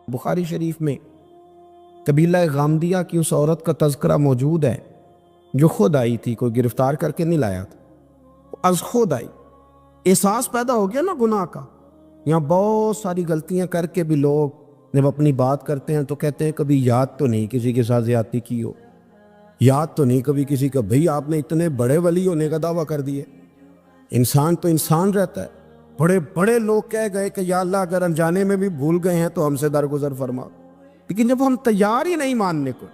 بخاری شریف میں قبیلہ غامدیہ کی اس عورت کا تذکرہ موجود ہے جو خود آئی تھی، کوئی گرفتار کر کے نہیں لایا تھا، از خود آئی۔ احساس پیدا ہو گیا نا گناہ کا۔ یہاں بہت ساری غلطیاں کر کے بھی لوگ جب اپنی بات کرتے ہیں تو کہتے ہیں کبھی یاد تو نہیں کسی کے ساتھ زیادتی کی ہو، یاد تو نہیں کبھی کسی کا، بھئی آپ نے اتنے بڑے ولی ہونے کا دعویٰ کر دیے۔ انسان تو انسان رہتا ہے۔ بڑے بڑے لوگ کہہ گئے کہ یا اللہ اگر انجانے میں بھی بھول گئے ہیں تو ہم سے درگزر فرما، لیکن جب ہم تیار ہی نہیں ماننے کو۔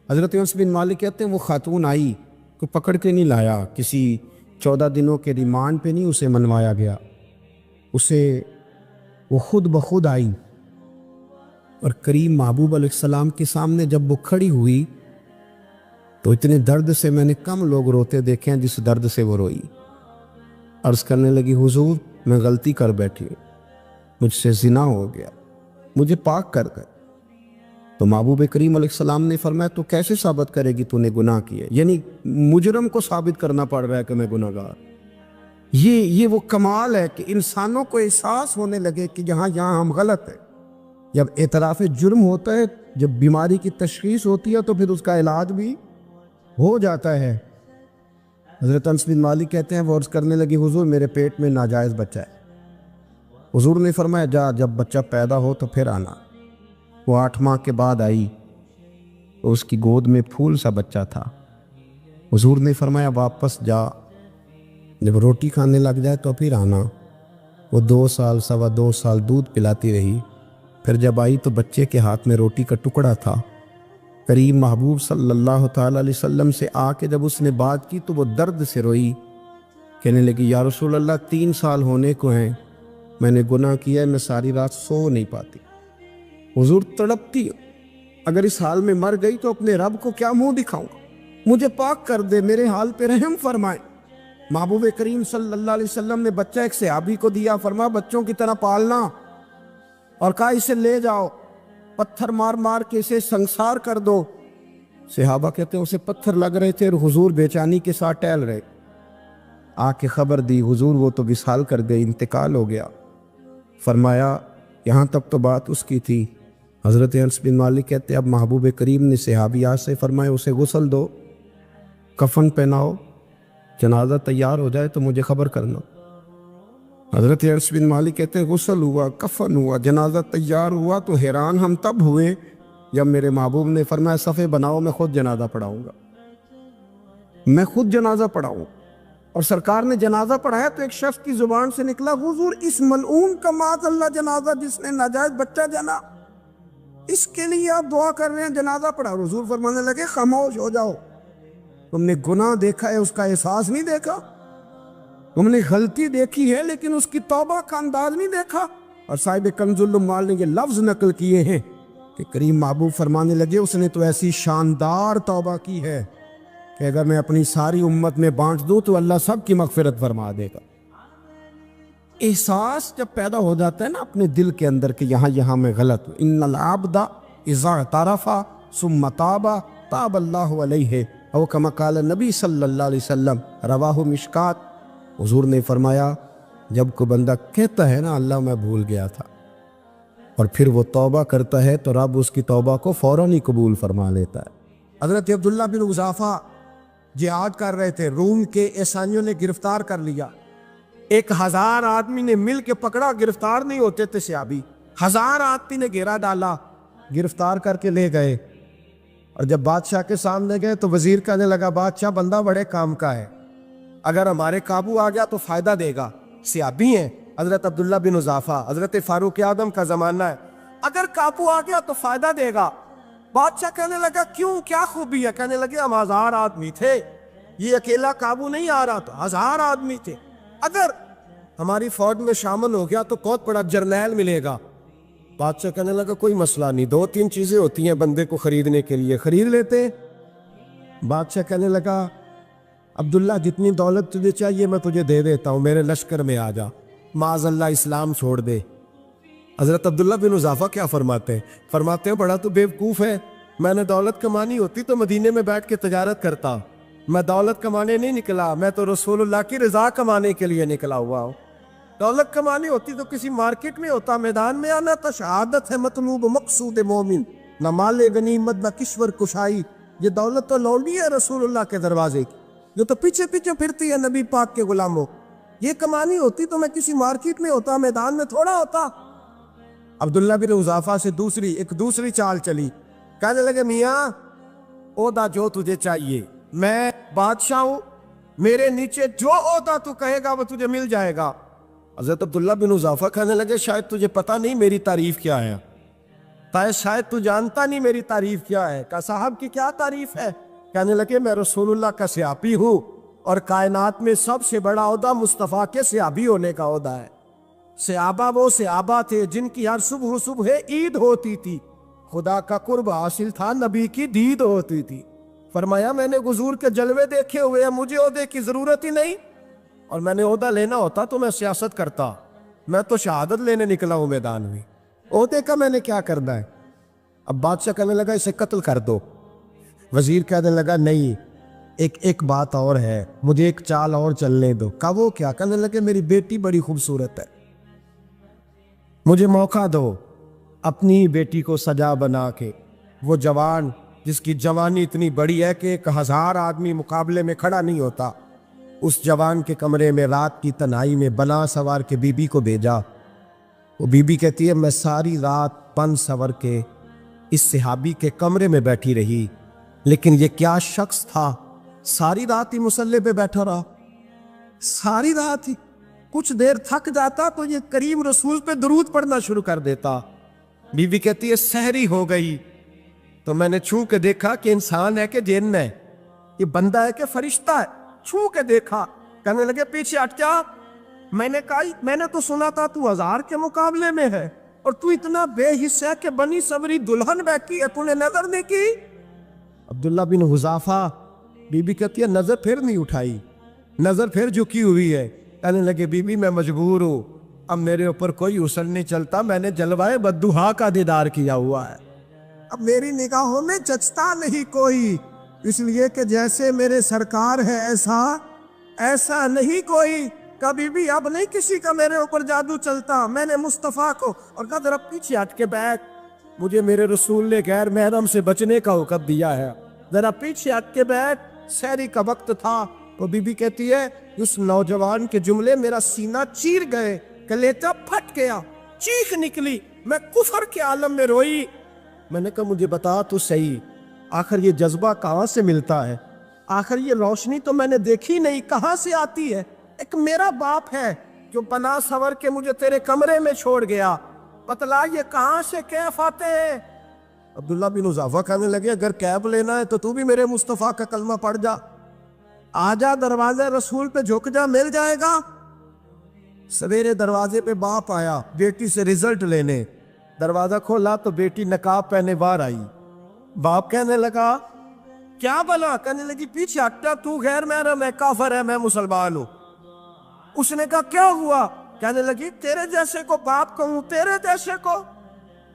حضرت انس بن مالک کہتے ہیں وہ خاتون آئی، کوئی پکڑ کے نہیں لایا، کسی 14 دنوں کے ریمانڈ پہ نہیں اسے منوایا گیا، اسے وہ خود بخود آئی، اور کریم محبوب علیہ السلام کے سامنے جب وہ کھڑی ہوئی تو اتنے درد سے میں نے کم لوگ روتے دیکھے ہیں جس درد سے وہ روئی۔ عرض کرنے لگی حضور میں غلطی کر بیٹھی ہوں، مجھ سے زنا ہو گیا، مجھے پاک کر دے۔ تو محبوب کریم علیہ السلام نے فرمایا تو کیسے ثابت کرے گی تو نے گناہ کیا؟ یعنی مجرم کو ثابت کرنا پڑ رہا ہے کہ میں گناہ گار۔ یہ وہ کمال ہے کہ انسانوں کو احساس ہونے لگے کہ یہاں ہم غلط ہیں۔ جب اعتراف جرم ہوتا ہے، جب بیماری کی تشخیص ہوتی ہے تو پھر اس کا علاج بھی ہو جاتا ہے۔ حضرت انس بن مالک کہتے ہیں وہ عرض کرنے لگی حضور میرے پیٹ میں ناجائز بچہ ہے۔ حضور نے فرمایا جا جب بچہ پیدا ہو تو پھر آنا۔ وہ 8 ماہ کے بعد آئی تو اس کی گود میں پھول سا بچہ تھا۔ حضور نے فرمایا واپس جا، جب روٹی کھانے لگ جائے تو پھر آنا۔ وہ 2 سال 2.25 سال دودھ پلاتی رہی، پھر جب آئی تو بچے کے ہاتھ میں روٹی کا ٹکڑا تھا۔ کریم محبوب صلی اللہ تعالیٰ علیہ وسلم سے آ کے جب اس نے بات کی تو وہ درد سے روئی، کہنے لگی یا رسول اللہ 3 سال ہونے کو ہیں، میں نے گناہ کیا ہے، میں ساری رات سو نہیں پاتی۔ حضور تڑپتی، اگر اس حال میں مر گئی تو اپنے رب کو کیا منہ دکھاؤں گا، مجھے پاک کر دے، میرے حال پہ رحم فرمائے۔ محبوب کریم صلی اللہ علیہ وسلم نے بچہ ایک صحابی کو دیا، فرمایا بچوں کی طرح پالنا، اور کہا اسے لے جاؤ، پتھر مار مار کے اسے سنسار کر دو۔ صحابہ کہتے ہیں اسے پتھر لگ رہے تھے اور حضور بے چینی کے ساتھ ٹہل رہے۔ آ کے خبر دی حضور وہ تو وصال کر گئے، انتقال ہو گیا۔ فرمایا یہاں تک تو بات اس کی تھی۔ حضرت انس بن مالک کہتے ہیں اب محبوب کریم نے صحابیات سے فرمایا اسے غسل دو، کفن پہناؤ، جنازہ تیار ہو جائے تو مجھے خبر کرنا۔ حضرت انس بن مالک کہتے ہیں غسل ہوا، کفن ہوا، جنازہ تیار ہوا تو حیران ہم تب ہوئے جب میرے محبوب نے فرمایا صفے بناؤ، میں خود جنازہ پڑھاؤں گا، میں خود جنازہ پڑھاؤں۔ اور سرکار نے جنازہ پڑھایا تو ایک شخص کی زبان سے نکلا حضور اس ملعون کا معاذ اللہ جنازہ جس نے ناجائز بچہ جنا، اس کے لیے آپ دعا کر رہے ہیں، جنازہ پڑھا۔ حضور فرمانے لگے خاموش ہو جاؤ، تم نے گناہ دیکھا ہے، اس کا احساس نہیں دیکھا، تم نے غلطی دیکھی ہے لیکن اس کی توبہ کا انداز نہیں دیکھا۔ اور صاحب کنز العمال نے یہ لفظ نقل کیے ہیں کہ کریم محبوب فرمانے لگے اس نے تو ایسی شاندار توبہ کی ہے کہ اگر میں اپنی ساری امت میں بانٹ دوں تو اللہ سب کی مغفرت فرما دے گا۔ احساس جب پیدا ہو جاتا ہے نا اپنے دل کے اندر کہ یہاں میں غلط ہوں، ان العبد اذا اعترف ثم تاب تاب اللہ علیہ او کما قال نبی صلی اللہ علیہ وسلم، رواہ مشکات۔ حضور نے فرمایا جب کوئی بندہ کہتا ہے نا اللہ میں بھول گیا تھا، اور پھر وہ توبہ کرتا ہے تو رب اس کی توبہ کو فوراً ہی قبول فرما لیتا ہے۔ حضرت عبداللہ بن حذافہ جہاد کر رہے تھے، روم کے عیسائیوں نے گرفتار کر لیا، 1000 آدمی نے مل کے پکڑا، گرفتار نہیں ہوتے تھے صحابی، 1000 آدمی نے گھیرا ڈالا، گرفتار کر کے لے گئے۔ اور جب بادشاہ کے سامنے گئے تو وزیر کہنے لگا بادشاہ بندہ بڑے کام کا ہے، اگر ہمارے قابو آ گیا تو فائدہ دے گا، صحابی ہیں حضرت عبداللہ بن حذافہ، حضرت فاروق اعظم کا زمانہ ہے، اگر قابو آ گیا تو فائدہ دے گا۔ بادشاہ کہنے لگا کیوں، کیا خوبی ہے؟ کہنے لگے ہم 1000 آدمی تھے، یہ اکیلا قابو نہیں آ رہا، تو 1000 آدمی تھے، اگر ہماری فوج میں شامل ہو گیا تو بہت بڑا جرنیل ملے گا۔ بادشاہ کہنے لگا کوئی مسئلہ نہیں، 2-3 چیزیں ہوتی ہیں بندے کو خریدنے کے لیے، خرید لیتے۔ بادشاہ کہنے لگا عبداللہ جتنی دولت تجھے چاہیے میں تجھے دے دیتا ہوں، میرے لشکر میں آ جا، معاذ اللہ اسلام چھوڑ دے۔ حضرت عبداللہ بن حذافہ کیا فرماتے ہیں بڑا تو بیوقوف ہے، میں نے دولت کمانی ہوتی تو مدینے میں بیٹھ کے تجارت کرتا، میں دولت کمانے نہیں نکلا، میں تو رسول اللہ کی رضا کمانے کے لیے نکلا ہوا ہوں۔ دولت کمانی ہوتی تو کسی مارکیٹ میں ہوتا، میدان میں آنا تھا۔ شہادت ہے مطلوب مقصود مومن، نہ مال غنیمت نہ کشور کشائی۔ یہ دولت تو لونڈی ہے رسول اللہ کے دروازے کی، جو تو پیچھے پیچھے پھرتی ہے نبی پاک کے غلاموں۔ یہ کمانی ہوتی تو میں کسی مارکیٹ میں ہوتا، میدان میں تھوڑا ہوتا۔ عبداللہ بن حذافہ سے دوسری چال چلی۔ کہنے لگے میاں عہدہ جو تجھے چاہیے، میں بادشاہ ہوں، میرے نیچے جو عہدہ تو کہے گا وہ تجھے مل جائے گا۔ حضرت عبداللہ بن حذافہ کہنے لگے شاید تجھے پتہ نہیں میری تعریف کیا ہے، شاید تو جانتا نہیں میری تعریف کیا ہے۔ کہا صاحب کی کیا تعریف ہے؟ کہنے لگے میں رسول اللہ کا صحابی ہوں، اور کائنات میں سب سے بڑا عہدہ مصطفیٰ کے صحابی ہونے کا عہدہ ہے۔ صحابہ وہ صحابہ تھے جن کی ہر صبح عید ہوتی تھی، خدا کا قرب حاصل تھا، نبی کی دید ہوتی تھی۔ فرمایا میں نے حضور کے جلوے دیکھے ہوئے ہیں، مجھے عہدے کی ضرورت ہی نہیں، اور میں نے عہدہ لینا ہوتا تو میں سیاست کرتا، میں تو شہادت لینے نکلا ہوں میدان میں، عہدے کا میں نے کیا کرنا ہے؟ اب بادشاہ کہنے لگا اسے قتل کر دو۔ وزیر کہنے لگا نہیں، ایک بات اور ہے، مجھے ایک چال اور چلنے دو۔ کہا وہ کیا؟ کہنے لگے میری بیٹی بڑی خوبصورت ہے، مجھے موقع دو اپنی بیٹی کو سجا بنا کے، وہ جوان جس کی جوانی اتنی بڑی ہے کہ 1000 آدمی مقابلے میں کھڑا نہیں ہوتا، اس جوان کے کمرے میں رات کی تنہائی میں بنا سوار کے بی بی کو بھیجا۔ وہ بی بی کہتی ہے میں ساری رات بن سور کے اس صحابی کے کمرے میں بیٹھی رہی، لیکن یہ کیا شخص تھا، ساری رات ہی مصلے پہ بیٹھا رہا، ساری رات ہی۔ کچھ دیر تھک جاتا تو یہ کریم رسول پہ درود پڑھنا شروع کر دیتا۔ بی بی کہتی ہے سحری ہو گئی تو میں نے چھو کے دیکھا کہ انسان ہے کہ جن ہے، یہ بندہ ہے کہ فرشتہ ہے، چھو کے دیکھا۔ کہنے لگے پیچھے ہٹ جا۔ میں نے کہا میں نے تو سنا تھا تو 1000 کے مقابلے میں ہے، اور تو اتنا بے حس ہے کہ بنی صبری دلہن بیٹھی ہے، تو نے نظر نہیں کی؟ عبداللہ بن حذافہ، بی بی کہتی ہے نظر پھر نہیں اٹھائی، نظر پھر جھکی ہوئی ہے۔ کہنے لگے بی بی میں مجبور ہوں، اب میرے اوپر کوئی حسن نہیں چلتا، میں نے جلوائے بدوہا کا دیدار کیا ہوا ہے، اب میری نگاہوں میں جچتا نہیں کوئی، اس لیے کہ جیسے میرے سرکار ہے ایسا نہیں کوئی، کبھی بھی اب نہیں کسی کا میرے اوپر جادو چلتا۔ میں نے مصطفیٰ کو اور کہا ذرا پیچھے ہٹ کے بیٹھ، مجھے میرے رسول نے غیر محرم سے بچنے کا حکم دیا ہے، ذرا پیچھے ہٹ کے بیٹھ۔ سحری کا وقت تھا تو بی بی کہتی ہے اس نوجوان کے جملے میرا سینہ چیر گئے، کلیجہ پھٹ گیا، چیخ نکلی، میں کفر کے عالم میں روئی۔ میں نے کہا مجھے بتا تو صحیح، آخر یہ جذبہ کہاں سے ملتا ہے؟ آخر یہ روشنی تو میں نے دیکھی نہیں، کہاں سے آتی ہے؟ ایک میرا باپ ہے جو بنا سور کے مجھے تیرے کمرے میں چھوڑ گیا، بتلا یہ کہاں سے کیف آتے ہیں؟ عبداللہ بن حذافہ کہنے لگے اگر کیف لینا ہے تو بھی میرے مصطفیٰ کا کلمہ پڑھ جا، آ جا دروازے رسول پہ جھک جا، مل جائے گا۔ سویرے دروازے پہ باپ آیا بیٹی سے رزلٹ لینے، دروازہ کھولا تو بیٹی نقاب پہنے باہر آئی۔ باپ کہنے لگا کیا بلا؟ کہنے لگی پیچھے ہٹا، تو غیر محرم ہے، کافر ہے، میں مسلمان ہوں۔ اس نے کہا کیا ہوا؟ کہنے لگی تیرے جیسے کو باپ کہوں، تیرے جیسے کو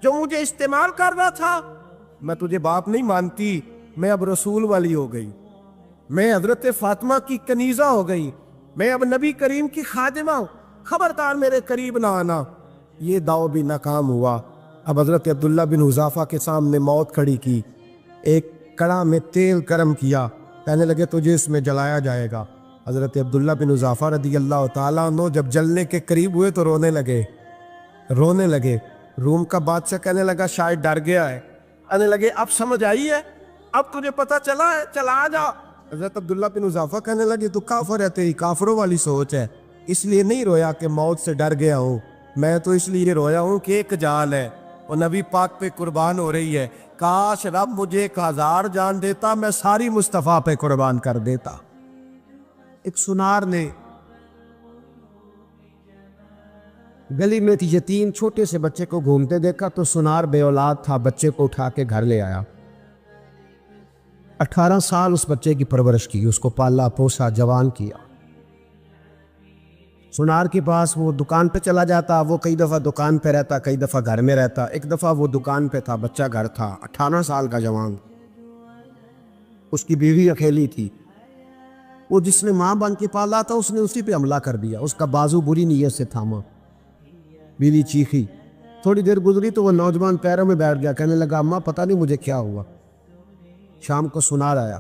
جو مجھے استعمال کر رہا تھا؟ میں تجھے باپ نہیں مانتی، میں اب رسول والی ہو گئی، میں حضرت فاطمہ کی کنیزہ ہو گئی، میں اب نبی کریم کی خادمہ ہوں، خبردار میرے قریب نہ آنا۔ یہ داؤ بھی ناکام ہوا۔ اب حضرت عبداللہ بن حذافہ کے سامنے موت کھڑی کی، ایک کڑا میں تیل گرم کیا، کہنے لگے تجھے اس میں جلایا جائے گا۔ حضرت عبداللہ بن حذافہ رضی اللہ تعالیٰ عنہ جب جلنے کے قریب ہوئے تو رونے لگے۔ روم کا بادشاہ کہنے لگا شاید ڈر گیا ہے، کہنے لگے اب سمجھ آئی ہے، اب تجھے پتہ چلا ہے، چلا آ جا۔ حضرت عبداللہ بن حذافہ کہنے لگے تو کافر ہے، تیری کافروں والی سوچ ہے، اس لیے نہیں رویا کہ موت سے ڈر گیا ہوں، میں تو اس لیے رویا ہوں کہ ایک جان ہے وہ نبی پاک پہ قربان ہو رہی ہے، کاش رب مجھے 1000 جان دیتا، میں ساری مصطفیٰ پہ قربان کر دیتا۔ ایک سنار نے گلی میں یتیم چھوٹے سے بچے کو گھومتے دیکھا تو سنار بے اولاد تھا، بچے کو اٹھا کے گھر لے آیا، 18 سال اس بچے کی پرورش کی، اس کو پالا پوسا، جوان کیا۔ سنار کے پاس وہ دکان پہ چلا جاتا، وہ کئی دفعہ دکان پہ رہتا، کئی دفعہ گھر میں رہتا۔ ایک دفعہ وہ دکان پہ تھا، بچہ گھر تھا، 18 سال کا جوان، اس کی بیوی اکیلی تھی۔ وہ جس نے ماں بن کے پالا تھا اس نے اسی پہ حملہ کر دیا، اس کا بازو بری نیت سے تھاما۔ بیوی چیخی، تھوڑی دیر گزری تو وہ نوجوان پیروں میں بیٹھ گیا، کہنے لگا اماں پتہ نہیں مجھے کیا ہوا۔ شام کو سنار آیا،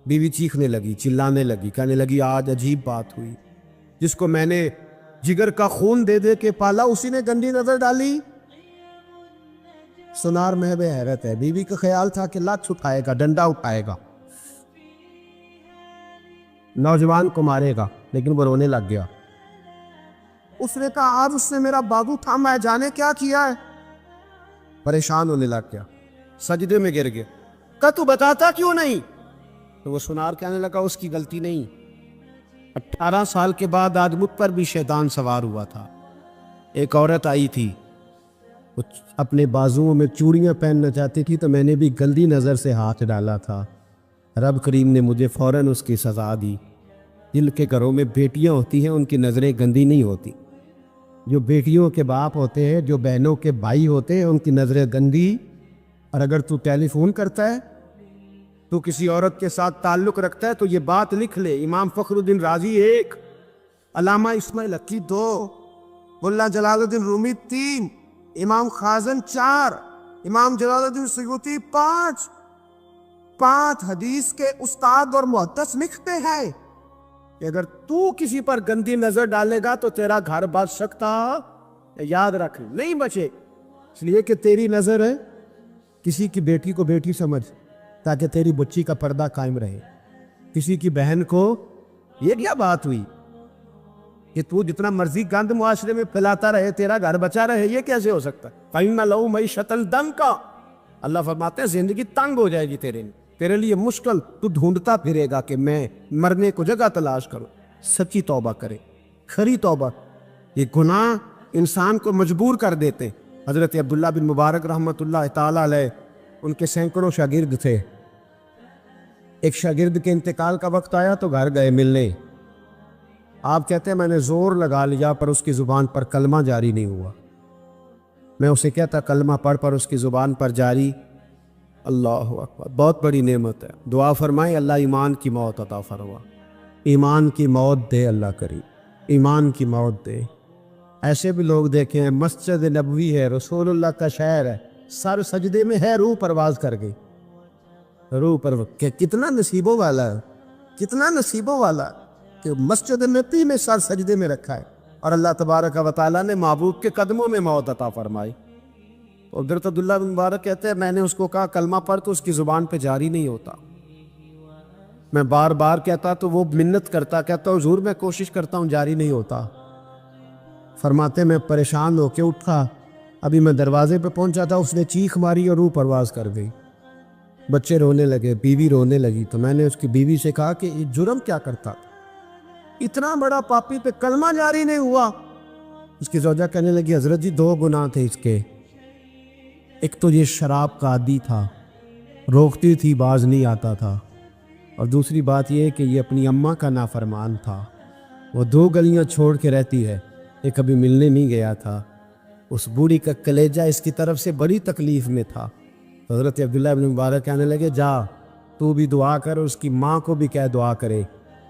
بیوی چیخنے لگی، چلانے لگی، کہنے لگی آج عجیب بات ہوئی، جس کو میں نے جگر کا خون دے دے کے پالا اسی نے گندی نظر ڈالی۔ سنار محب حیرت ہے، بیوی کا خیال تھا کہ لات اٹھائے گا، ڈنڈا اٹھائے گا، نوجوان کو مارے گا، لیکن وہ رونے لگ گیا۔ اس نے کہا آج اس نے میرا بازو تھاما ہے، جانے کیا کیا ہے۔ پریشان ہونے لگ گیا، سجدے میں گر گیا، کہا تو بتاتا کیوں نہیں؟ تو وہ سنار کہنے لگا اس کی غلطی نہیں، 18 سال کے بعد آج مجھ پر بھی شیطان سوار ہوا تھا۔ ایک عورت آئی تھی، وہ اپنے بازوؤں میں چوڑیاں پہننا چاہتی تھی تو میں نے بھی گندی نظر سے ہاتھ ڈالا تھا، رب کریم نے مجھے فوراً اس کی سزا دی۔ جن کے گھروں میں بیٹیاں ہوتی ہیں ان کی نظریں گندی نہیں ہوتی، جو بیٹیوں کے باپ ہوتے ہیں، جو بہنوں کے بھائی ہوتے ہیں، ان کی نظریں گندی۔ اور اگر تو ٹیلی فون کرتا ہے، تو کسی عورت کے ساتھ تعلق رکھتا ہے تو یہ بات لکھ لے، امام فخر الدین رازی 1، علامہ اسماعیل حقی 2، ملا جلال الدین رومی 3، امام خازن 4، امام جلال الدین سیوطی 5 حدیث کے استاد اور محدث لکھتے ہیں کہ اگر تو کسی پر گندی نظر ڈالے گا تو تیرا گھر بچ سکتا، یاد رکھ نہیں بچے، اس لیے کہ تیری نظر ہے، کسی کی بیٹی کو بیٹی سمجھ تاکہ تیری بچی کا پردہ قائم رہے، کسی کی بہن کو، یہ کیا بات ہوئی کہ تو جتنا مرضی گند معاشرے میں پھیلاتا رہے تیرا گھر بچا رہے، یہ کیسے ہو سکتا ہے؟ فَإِنَّ لَهُ مَعِيشَةً ضَنْكَ، اللہ فرماتے ہیں زندگی تنگ ہو جائے گی تیرے لیے مشکل، تو ڈھونڈتا پھرے گا کہ میں مرنے کو جگہ تلاش کروں۔ سچی توبہ کرے، کھری توبہ۔ یہ گناہ انسان کو مجبور کر دیتے۔ حضرت عبداللہ بن مبارک رحمۃ اللہ تعالیٰ علیہ، ان کے سینکڑوں شاگرد تھے، ایک شاگرد کے انتقال کا وقت آیا تو گھر گئے ملنے۔ آپ کہتے ہیں میں نے زور لگا لیا پر اس کی زبان پر کلمہ جاری نہیں ہوا۔ میں اسے کہتا کلمہ پڑھ پر اس کی زبان پر جاری۔ اللہ اکبر، بہت بڑی نعمت ہے، دعا فرمائیں اللہ ایمان کی موت عطا فرما، ایمان کی موت دے اللہ کریم، ایمان کی موت دے۔ ایسے بھی لوگ دیکھیں ہیں، مسجد نبوی ہے، رسول اللہ کا شہر ہے، سر سجدے میں ہے، روح پرواز کر گئی، روح پر کتنا نصیبوں والا ہے، کتنا نصیبوں والا کہ مسجد نبی میں سر سجدے میں رکھا ہے، اور اللہ تبارک و تعالیٰ نے محبوب کے قدموں میں موت عطا فرمائی۔ تو حضرت عبداللہ بن مبارک کہتے ہیں میں نے اس کو کہا کلمہ پڑھ تو اس کی زبان پہ جاری نہیں ہوتا، میں بار بار کہتا تو وہ منت کرتا، کہتا حضور میں کوشش کرتا ہوں جاری نہیں ہوتا۔ فرماتے میں پریشان ہو کے اٹھا، ابھی میں دروازے پہ پہنچا تھا، اس نے چیخ ماری اور روح پرواز کر گئی۔ بچے رونے لگے، بیوی رونے لگی، تو میں نے اس کی بیوی سے کہا کہ یہ جرم کیا کرتا تھا، اتنا بڑا پاپی پہ کلمہ جاری نہیں ہوا۔ اس کی زوجہ کہنے لگی حضرت جی 2 گناہ تھے اس کے، ایک تو یہ شراب کا عادی تھا، روکتی تھی باز نہیں آتا تھا، اور دوسری بات یہ کہ یہ اپنی اماں کا نافرمان تھا، وہ 2 گلیاں چھوڑ کے رہتی ہے، یہ کبھی ملنے نہیں گیا تھا، اس بوڑھی کا کلیجہ اس کی طرف سے بڑی تکلیف میں تھا۔ حضرت عبداللہ بن مبارک کہنے لگے جا تو بھی دعا کر، اس کی ماں کو بھی کہہ دعا کرے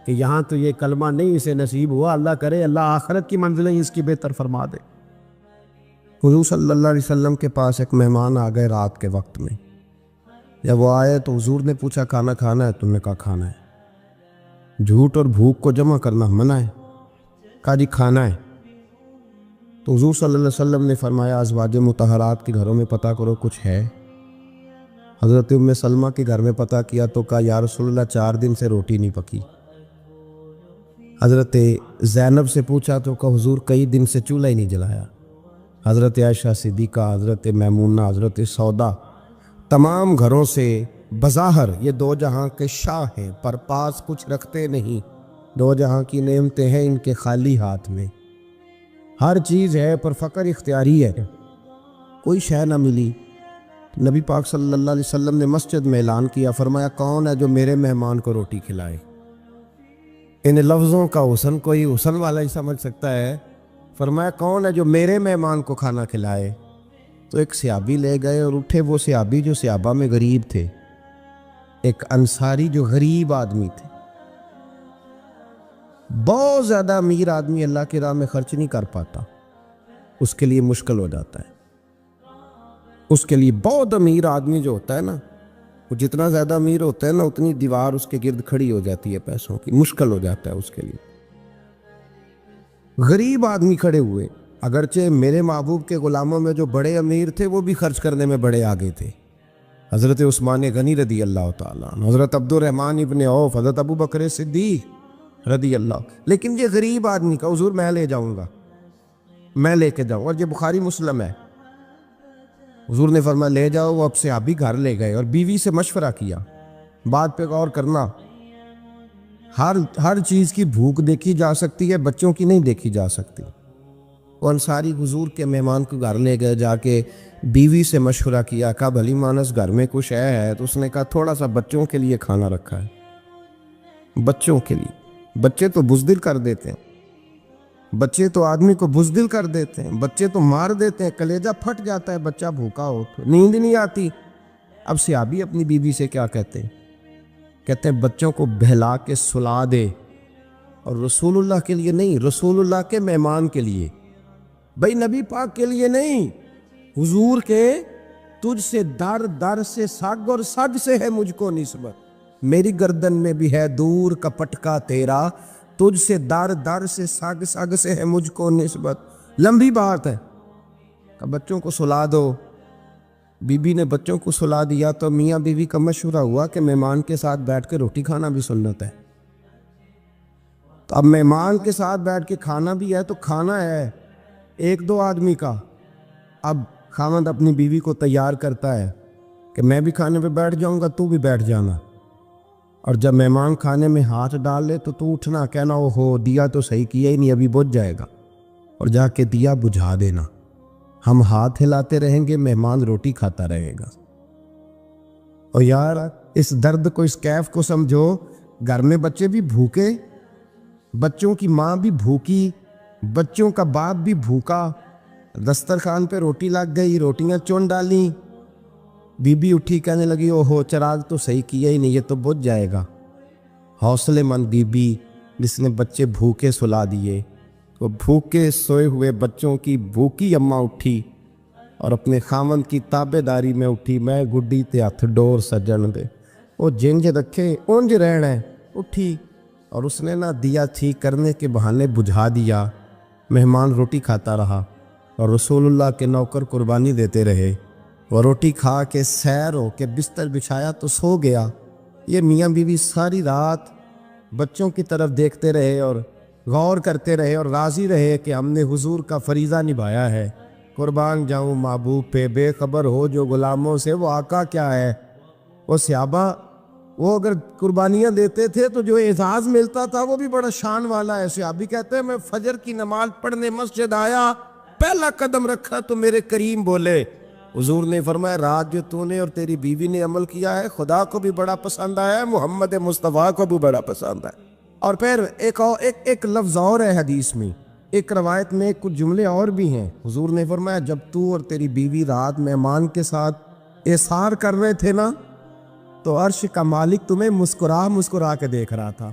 کہ یہاں تو یہ کلمہ نہیں اسے نصیب ہوا، اللہ کرے اللہ آخرت کی منزلیں اس کی بہتر فرما دے۔ حضور صلی اللہ علیہ وسلم کے پاس ایک مہمان آ گئے رات کے وقت میں، جب وہ آئے تو حضور نے پوچھا کھانا کھانا ہے؟ تم نے کہا کھانا ہے۔ جھوٹ اور بھوک کو جمع کرنا منع ہے؟ کہا جی کھانا ہے۔ تو حضور صلی اللہ علیہ وسلم نے فرمایا ازواج مطہرات کے گھروں میں پتہ کرو کچھ ہے۔ حضرت ام سلمہ کے گھر میں پتہ کیا تو کہا یا رسول اللہ 4 دن سے روٹی نہیں پکی۔ حضرت زینب سے پوچھا تو کہا حضور کئی دن سے چولہا ہی نہیں جلایا۔ حضرت عائشہ صدیقہ، حضرت میمونہ، حضرت سودا، تمام گھروں سے بظاہر یہ 2 جہاں کے شاہ ہیں پر پاس کچھ رکھتے نہیں، 2 جہاں کی نعمتیں ہیں ان کے خالی ہاتھ میں، ہر چیز ہے پر فقر اختیاری ہے، کوئی شے نہ ملی۔ نبی پاک صلی اللہ علیہ وسلم نے مسجد میں اعلان کیا، فرمایا کون ہے جو میرے مہمان کو روٹی کھلائے؟ ان لفظوں کا حسن کوئی حسن والا ہی سمجھ سکتا ہے۔ فرمایا کون ہے جو میرے مہمان کو کھانا کھلائے؟ تو ایک صحابی لے گئے اور اٹھے، وہ صحابی جو صحابہ میں غریب تھے، ایک انصاری جو غریب آدمی تھے، بہت زیادہ امیر آدمی اللہ کی راہ میں خرچ نہیں کر پاتا، اس کے لیے مشکل ہو جاتا ہے۔ اس کے لیے بہت امیر آدمی جو ہوتا ہے نا، وہ جتنا زیادہ امیر ہوتا ہے نا اتنی دیوار اس کے گرد کھڑی ہو جاتی ہے پیسوں کی، مشکل ہو جاتا ہے اس کے لیے۔ غریب آدمی کھڑے ہوئے، اگرچہ میرے محبوب کے غلاموں میں جو بڑے امیر تھے وہ بھی خرچ کرنے میں بڑے آگے تھے، حضرت عثمان غنی رضی اللہ تعالیٰ عنہ، حضرت عبد الرحمن ابن عوف، حضرت ابو بکر صدیق رضی اللہ۔ لیکن یہ غریب آدمی کا حضور میں لے جاؤں گا، میں لے کے جاؤں، اور یہ بخاری مسلم ہے، حضور نے فرمایا لے جاؤ۔ وہ اب سے آپ بھی گھر لے گئے اور بیوی سے مشورہ کیا، بات پہ غور کرنا، ہر چیز کی بھوک دیکھی جا سکتی ہے، بچوں کی نہیں دیکھی جا سکتی۔ وہ انصاری حضور کے مہمان کو گھر لے گئے، جا کے بیوی سے مشورہ کیا، کہا بھلی مانس گھر میں کچھ ہے؟ تو اس نے کہا تھوڑا سا بچوں کے لیے کھانا رکھا ہے، بچوں کے لیے۔ بچے تو بزدل کر دیتے ہیں، بچے تو آدمی کو بزدل کر دیتے ہیں، بچے تو مار دیتے ہیں، کلیجہ پھٹ جاتا ہے بچہ بھوکا ہو تو، نیند نہیں آتی۔ اب صحابی اپنی بیوی سے کیا کہتے ہیں؟ کہتے ہیں بچوں کو بہلا کے سلا دے، اور رسول اللہ کے لیے نہیں، رسول اللہ کے مہمان کے لیے، بھائی نبی پاک کے لیے نہیں، حضور کے تجھ سے در در سے سگ اور سگ سے ہے مجھ کو نسبت، میری گردن میں بھی ہے دور کا پٹکا تیرا، تجھ سے در در سے سگ سگ سے ہے مجھ کو نسبت۔ لمبی بات ہے کہ بچوں کو سلا دو۔ بی بی نے بچوں کو سلا دیا تو میاں بیوی کا مشورہ ہوا کہ مہمان کے ساتھ بیٹھ کے روٹی کھانا بھی سنت ہے۔ تو اب مہمان کے ساتھ بیٹھ کے کھانا بھی ہے تو کھانا ہے ایک دو آدمی کا۔ اب خاوند اپنی بیوی کو تیار کرتا ہے کہ میں بھی کھانے پہ بیٹھ جاؤں گا، تو بھی بیٹھ جانا، اور جب مہمان کھانے میں ہاتھ ڈال لے تو اٹھنا، کہنا او ہو دیا تو صحیح کیا ہی نہیں، ابھی بجھ جائے گا، اور جا کے دیا بجھا دینا۔ ہم ہاتھ ہلاتے رہیں گے، مہمان روٹی کھاتا رہے گا۔ اور یار اس درد کو، اس کیف کو سمجھو، گھر میں بچے بھی بھوکے، بچوں کی ماں بھی بھوکی، بچوں کا باپ بھی بھوکا، دسترخوان پہ روٹی لگ گئی، روٹیاں چون ڈالیں، بی بی اٹھی کہنے لگی او ہو چراغ تو صحیح کیا ہی نہیں، یہ تو بجھ جائے گا۔ حوصلے مند بی بی جس نے بچے بھوکے سلا دیے، وہ بھوکے سوئے ہوئے بچوں کی بھوکی اماں اٹھی اور اپنے خاوند کی تابع داری میں اٹھی، میں گڈی تے ہتھ ڈور سجن دے، وہ جنج رکھے اونج رہنا ہے، اٹھی اور اس نے نہ دیا ٹھیک کرنے کے بہانے بجھا دیا۔ مہمان روٹی کھاتا رہا اور رسول اللہ کے نوکر قربانی دیتے رہے۔ وہ روٹی کھا کے سیر ہو کے بستر بچھایا تو سو گیا۔ یہ میاں بیوی ساری رات بچوں کی طرف دیکھتے رہے اور غور کرتے رہے اور راضی رہے کہ ہم نے حضور کا فریضہ نبھایا ہے۔ قربان جاؤں محبوب پہ، بے خبر ہو جو غلاموں سے وہ آقا کیا ہے۔ وہ صحابہ وہ اگر قربانیاں دیتے تھے تو جو اعزاز ملتا تھا وہ بھی بڑا شان والا ہے۔ صحابی کہتے ہیں میں فجر کی نماز پڑھنے مسجد آیا، پہلا قدم رکھا تو میرے کریم بولے، حضور نے فرمایا رات جو تو نے اور تیری بیوی نے عمل کیا ہے خدا کو بھی بڑا پسند آیا ہے، محمد مصطفیٰ کو بھی بڑا پسند ہے۔ اور پھر ایک لفظ اور ہے حدیث میں، ایک روایت میں کچھ جملے اور بھی ہیں۔ حضور نے فرمایا جب تو اور تیری بیوی رات مہمان کے ساتھ احسار کر رہے تھے نا، تو عرش کا مالک تمہیں مسکرا کے دیکھ رہا تھا،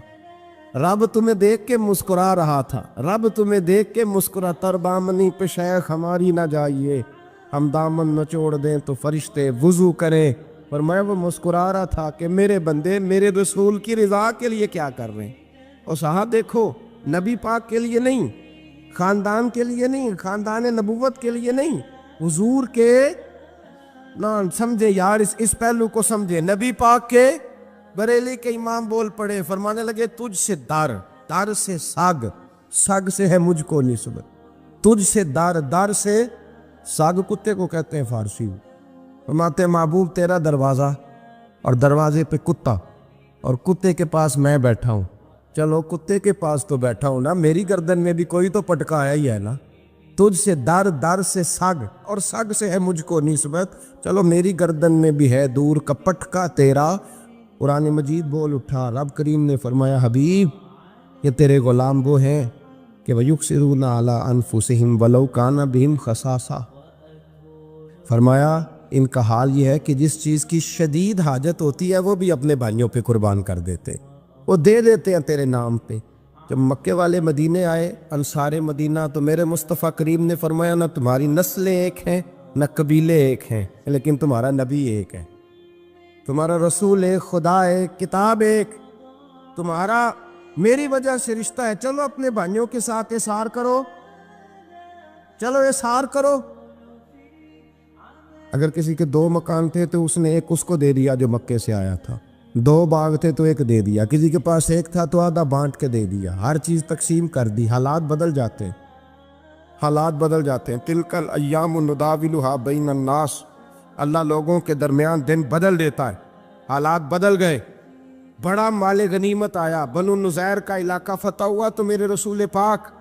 رب تمہیں دیکھ کے مسکرا رہا تھا، رب تمہیں دیکھ کے مسکرا، تر بامنی پہ شیخ ہماری نہ جائیے، ہم دامن نچوڑ دیں تو فرشتے وضو کریں۔ اور میں وہ مسکرا رہا تھا کہ میرے بندے میرے رسول کی رضا کے لیے کیا کر رہے ہیں۔ اور صاحب دیکھو، نبی پاک کے لیے نہیں، خاندان کے لیے نہیں، خاندان نبوت کے لیے نہیں، حضور کے نہ سمجھے یار، اس پہلو کو سمجھے۔ نبی پاک کے بریلی کے امام بول پڑے، فرمانے لگے تجھ سے در سے سگ سے ہے مجھ کو نسبت، تجھ سے در سے سگ کتے کو کہتے ہیں فارسی میں۔ فرماتے ہیں محبوب تیرا دروازہ اور دروازے پہ کتا، اور کتے کے پاس میں بیٹھا ہوں، چلو کتے کے پاس تو بیٹھا ہوں نا، میری گردن میں بھی کوئی تو پٹکایا ہی ہے نا، تجھ سے در سے سگ اور سگ سے ہے مجھ کو نسبت، چلو میری گردن میں بھی ہے دور کا پٹکا تیرا۔ قرآن مجید بول اٹھا، رب کریم نے فرمایا حبیب یہ تیرے غلام وہ ہیں کہ وَيُكْسِرُونَ عَلَىٰ أَنفُسِهِمْ وَلَوْ كَانَ بِهِمْ خَصَاصَةٌ، فرمایا ان کا حال یہ ہے کہ جس چیز کی شدید حاجت ہوتی ہے وہ بھی اپنے بھائیوں پہ قربان کر دیتے، وہ دے دیتے ہیں تیرے نام پہ، جب مکے والے مدینے آئے انصار مدینہ تو میرے مصطفیٰ کریم نے فرمایا نہ تمہاری نسلیں ایک ہیں نہ قبیلے ایک ہیں، لیکن تمہارا نبی ایک ہے، تمہارا رسول ایک، خدا ایک، کتاب ایک، تمہارا میری وجہ سے رشتہ ہے۔ چلو اپنے بھائیوں کے ساتھ احسار کرو، چلو احسار کرو۔ اگر کسی کے 2 مکان تھے تو اس نے ایک اس کو دے دیا جو مکے سے آیا تھا، 2 باغ تھے تو ایک دے دیا، کسی کے پاس ایک تھا تو آدھا بانٹ کے دے دیا، ہر چیز تقسیم کر دی۔ حالات بدل جاتے ہیں، حالات بدل جاتے ہیں۔ تلک الایام نداولها بین الناس، اللہ لوگوں کے درمیان دن بدل دیتا ہے، حالات بدل گئے۔ بڑا مال غنیمت آیا، بنو نذیر کا علاقہ فتح ہوا تو میرے رسول پاک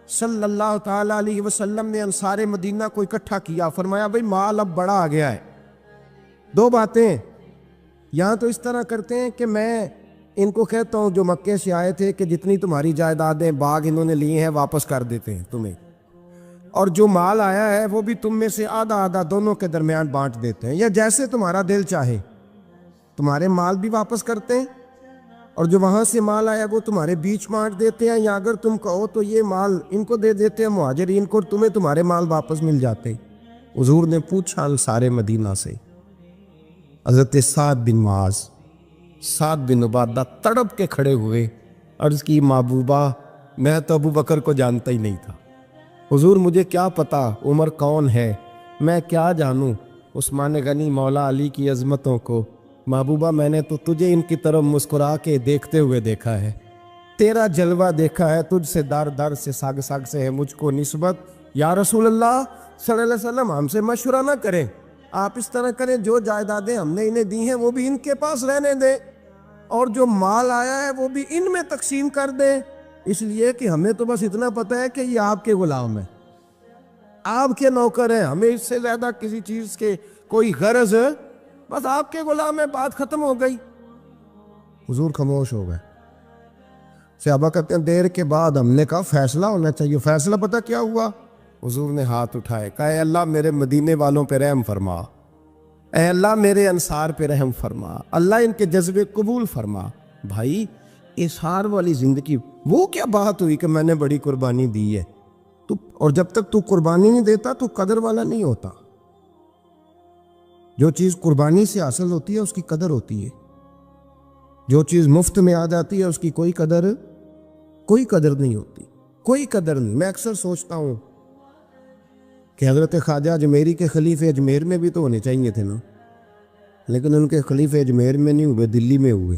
صلی اللہ تعالیٰ علیہ وسلم نے انصار مدینہ کو اکٹھا کیا، فرمایا بھئی مال اب بڑا آ گیا ہے۔ 2 باتیں یہاں تو اس طرح کرتے ہیں کہ میں ان کو کہتا ہوں جو مکے سے آئے تھے کہ جتنی تمہاری جائیدادیں باغ انہوں نے لیے ہیں واپس کر دیتے ہیں تمہیں، اور جو مال آیا ہے وہ بھی تم میں سے آدھا آدھا دونوں کے درمیان بانٹ دیتے ہیں، یا جیسے تمہارا دل چاہے تمہارے مال بھی واپس کرتے ہیں، اور جو وہاں سے مال آیا وہ تمہارے بیچ بانٹ دیتے ہیں، یا اگر تم کہو تو یہ مال ان کو دے دیتے ہیں مہاجرین کو، تمہیں تمہارے مال واپس مل جاتے۔ حضور نے پوچھا انصار مدینہ سے، حضرت سعد بن معاذ، سعد بن عبادہ تڑپ کے کھڑے ہوئے، عرض کی محبوبہ میں تو ابو بکر کو جانتا ہی نہیں تھا، حضور مجھے کیا پتا عمر کون ہے، میں کیا جانوں عثمان غنی مولا علی کی عظمتوں کو، محبوبہ میں نے تو تجھے ان کی طرف مسکرا کے دیکھتے ہوئے دیکھا ہے، تیرا جلوہ دیکھا ہے، تجھ سے در در سے ساگ ساگ سے ہے مجھ کو نسبت، یا رسول اللہ صلی اللہ علیہ وسلم ہم سے مشورہ نہ کریں، آپ اس طرح کریں جو جائیدادیں ہم نے انہیں دی ہیں وہ بھی ان کے پاس رہنے دیں، اور جو مال آیا ہے وہ بھی ان میں تقسیم کر دیں، اس لیے کہ ہمیں تو بس اتنا پتہ ہے کہ یہ آپ کے غلام ہیں، آپ کے نوکر ہیں، ہمیں اس سے زیادہ کسی چیز کے کوئی غرض ہے، بس آپ کے غلام ہے، بات ختم ہو گئی۔ حضور خاموش ہو گئے۔ صحابہ کہتے ہیں دیر کے بعد ہم نے کہا فیصلہ ہونا چاہیے، فیصلہ پتہ کیا ہوا؟ حضور نے ہاتھ اٹھائے، کہا اے اللہ میرے مدینے والوں پہ رحم فرما، اے اللہ میرے انصار پہ رحم فرما، اللہ ان کے جذبے قبول فرما۔ بھائی اظہار والی زندگی، وہ کیا بات ہوئی کہ میں نے بڑی قربانی دی ہے، اور جب تک تو قربانی نہیں دیتا تو قدر والا نہیں ہوتا۔ جو چیز قربانی سے حاصل ہوتی ہے اس کی قدر ہوتی ہے، جو چیز مفت میں آ جاتی ہے اس کی کوئی قدر نہیں ہوتی، کوئی قدر نہیں۔ میں اکثر سوچتا ہوں کہ حضرت خواجہ اجمیری کے خلیفے اجمیر میں بھی تو ہونے چاہیے تھے نا، لیکن ان کے خلیفے اجمیر میں نہیں ہوئے، دلی میں ہوئے۔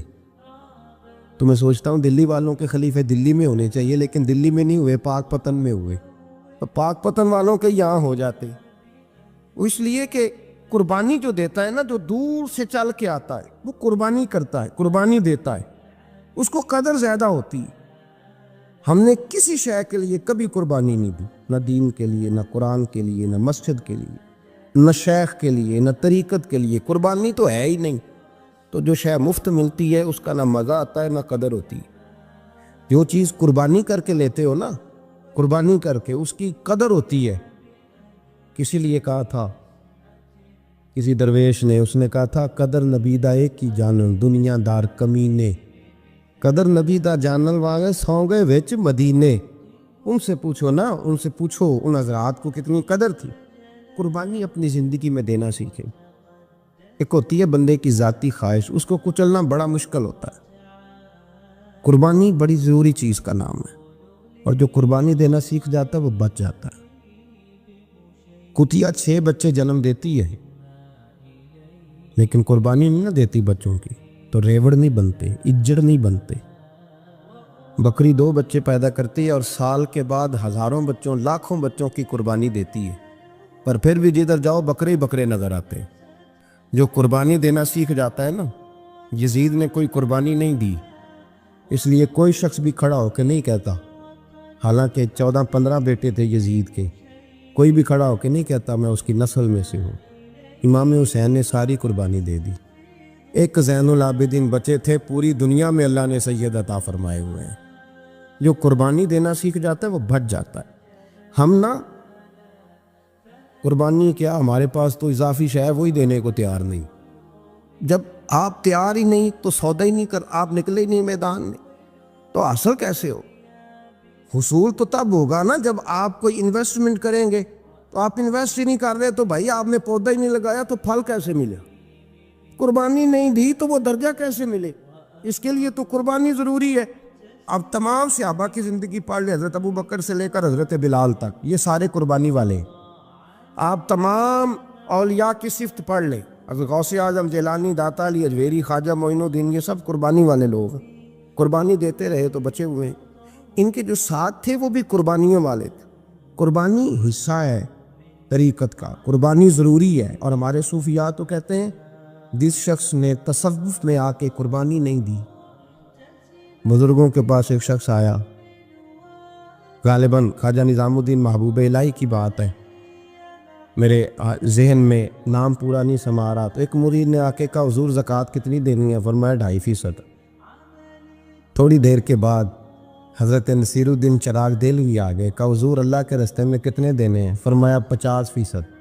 تو میں سوچتا ہوں دلی والوں کے خلیفے دلی میں ہونے چاہیے، لیکن دلی میں نہیں ہوئے، پاک پتن میں ہوئے، تو پاک پتن والوں کے یہاں ہو جاتے۔ اس لیے کہ قربانی جو دیتا ہے نا، جو دور سے چل کے آتا ہے وہ قربانی کرتا ہے، قربانی دیتا ہے، اس کو قدر زیادہ ہوتی ہے۔ ہم نے کسی شے کے لیے کبھی قربانی نہیں دی، نہ دین کے لیے، نہ قرآن کے لیے، نہ مسجد کے لیے، نہ شیخ کے لیے، نہ طریقت کے لیے، قربانی تو ہے ہی نہیں۔ تو جو شے مفت ملتی ہے اس کا نہ مزہ آتا ہے نہ قدر ہوتی ہے۔ جو چیز قربانی کر کے لیتے ہو نا، قربانی کر کے، اس کی قدر ہوتی ہے۔ کسی لیے کہا تھا کسی درویش نے، اس نے کہا تھا قدر نبی دا ایک کی جانن دنیا دار کمینے، قدر نبی دا جانن والے سو گئے وچ مدینے۔ ان سے پوچھو نا، ان سے پوچھو ان حضرات کو کتنی قدر تھی۔ قربانی اپنی زندگی میں دینا سیکھیں۔ ایک ہوتی ہے بندے کی ذاتی خواہش، اس کو کچلنا بڑا مشکل ہوتا ہے۔ قربانی بڑی ضروری چیز کا نام ہے، اور جو قربانی دینا سیکھ جاتا ہے وہ بچ جاتا ہے۔ کتیا 6 بچے جنم دیتی ہے لیکن قربانی نہیں نہ دیتی بچوں کی، تو ریوڑ نہیں بنتے، اجڑ نہیں بنتے۔ بکری 2 بچے پیدا کرتی ہے اور سال کے بعد ہزاروں بچوں، لاکھوں بچوں کی قربانی دیتی ہے، پر پھر بھی جدھر جاؤ بکرے ہی بکرے نظر آتے ہیں۔ جو قربانی دینا سیکھ جاتا ہے نا، یزید نے کوئی قربانی نہیں دی، اس لیے کوئی شخص بھی کھڑا ہو کے نہیں کہتا، حالانکہ 14-15 بیٹے تھے یزید کے، کوئی بھی کھڑا ہو کے نہیں کہتا میں اس کی نسل میں سے ہوں۔ امام حسین نے ساری قربانی دے دی۔ ایک زین العابدین بچے تھے، پوری دنیا میں اللہ نے سید عطا فرمائے ہوئے ہیں۔ جو قربانی دینا سیکھ جاتا ہے وہ بچ جاتا ہے۔ ہم نا قربانی کیا، ہمارے پاس تو اضافی شے ہے وہی دینے کو تیار نہیں۔ جب آپ تیار ہی نہیں تو سودا ہی نہیں کر، آپ نکلے ہی نہیں میدان میں، تو حاصل کیسے ہو؟ حصول تو تب ہوگا نا جب آپ کوئی انویسٹمنٹ کریں گے. تو آپ انویسٹ ہی نہیں کر رہے تو بھائی آپ نے پودا ہی نہیں لگایا تو پھل کیسے ملے؟ قربانی نہیں دی تو وہ درجہ کیسے ملے؟ اس کے لیے تو قربانی ضروری ہے. اب تمام صحابہ کی زندگی پڑھ لیں، حضرت ابو بکر سے لے کر حضرت بلال تک، یہ سارے قربانی والے ہیں. آپ تمام اولیاء کی صفت پڑھ لیں، حضرت غوث اعظم، جیلانی، داتا علی اجویری، خواجہ معین الدین، یہ سب قربانی والے لوگ ہیں. قربانی دیتے رہے تو بچے ہوئے ہیں. ان کے جو ساتھ تھے وہ بھی قربانیوں والے تھے. قربانی حصہ ہے طریقت کا، قربانی ضروری ہے. اور ہمارے صوفیاء تو کہتے ہیں جس شخص نے تصوف میں آ کے قربانی نہیں دی. بزرگوں کے پاس ایک شخص آیا، غالباً خواجہ نظام الدین محبوب الہی کی بات ہے، میرے ذہن میں نام پورا نہیں سما رہا. تو ایک مرید نے آ کے کہا حضور زکوٰۃ کتنی دینی ہے؟ فرمایا 2.5%. تھوڑی دیر کے بعد حضرت نصیر الدین چراغ دہلوی آ گئے، کہا حضور اللہ کے راستے میں کتنے دینے ہیں؟ فرمایا 50%.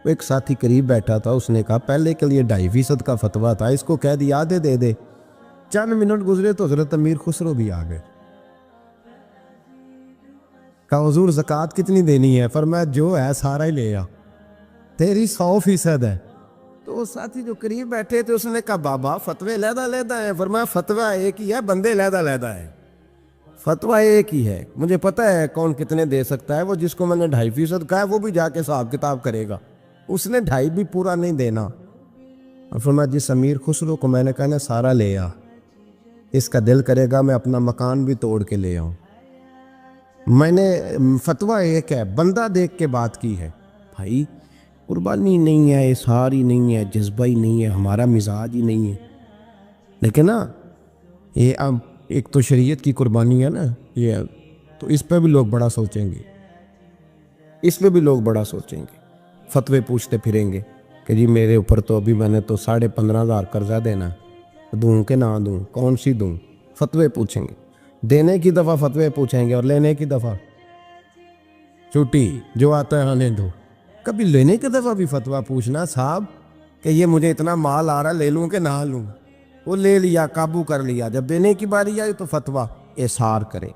ایک ساتھی قریب بیٹھا تھا، اس نے کہا پہلے کے لیے 2.5% کا فتویٰ تھا، اس کو کہہ دیا آدھے دے دے. چند منٹ گزرے تو حضرت امیر خسرو بھی آ گئے. کہا حضور زکوٰۃ کتنی دینی ہے؟ فرمایا جو ہے سارا ہی لے آ، تیری 100% ہے. تو وہ ساتھی جو قریب بیٹھے تھے اس نے کہا بابا فتوے علیحدہ علیحدہ ہیں. فرمایا فتویٰ ایک ہی ہے، بندے علیحدہ علیحدہ ہیں. فتویٰ ایک ہی ہے، مجھے پتہ ہے کون کتنے دے سکتا ہے. وہ جس کو میں نے 2.5% کہا ہے وہ بھی جا کے حساب کتاب کرے گا، اس نے 2.5 بھی پورا نہیں دینا. اور فرمایا جس امیر خسرو کو میں نے کہا نا سارا لے آ، اس کا دل کرے گا میں اپنا مکان بھی توڑ کے لے آؤں. میں نے فتویٰ ایک ہے، بندہ دیکھ کے بات کی ہے. بھائی قربانی نہیں ہے، اظہار ہی نہیں ہے، جذبہ ہی نہیں ہے، ہمارا مزاج ہی نہیں ہے. لیکن نا یہ اب ایک تو شریعت کی قربانی ہے نا یہ، تو اس پہ بھی لوگ بڑا سوچیں گے، اس پہ بھی لوگ بڑا سوچیں گے. فتوے پوچھتے پھریں گے کہ جی میرے اوپر تو ابھی میں نے تو 15,500 قرضہ دینا، دوں کہ نہ دوں، کون سی دوں؟ فتوے پوچھیں گے. دینے کی دفعہ فتوے پوچھیں گے اور لینے کی دفعہ چھٹی، جو آتا ہے آنے دو. کبھی لینے کی دفعہ بھی فتویٰ پوچھنا صاحب کہ یہ مجھے اتنا مال آ رہا، لے لوں کہ نہ لوں. وہ لے لیا، قابو کر لیا. جب دینے کی باری آئی تو فتویٰ احصار کرے.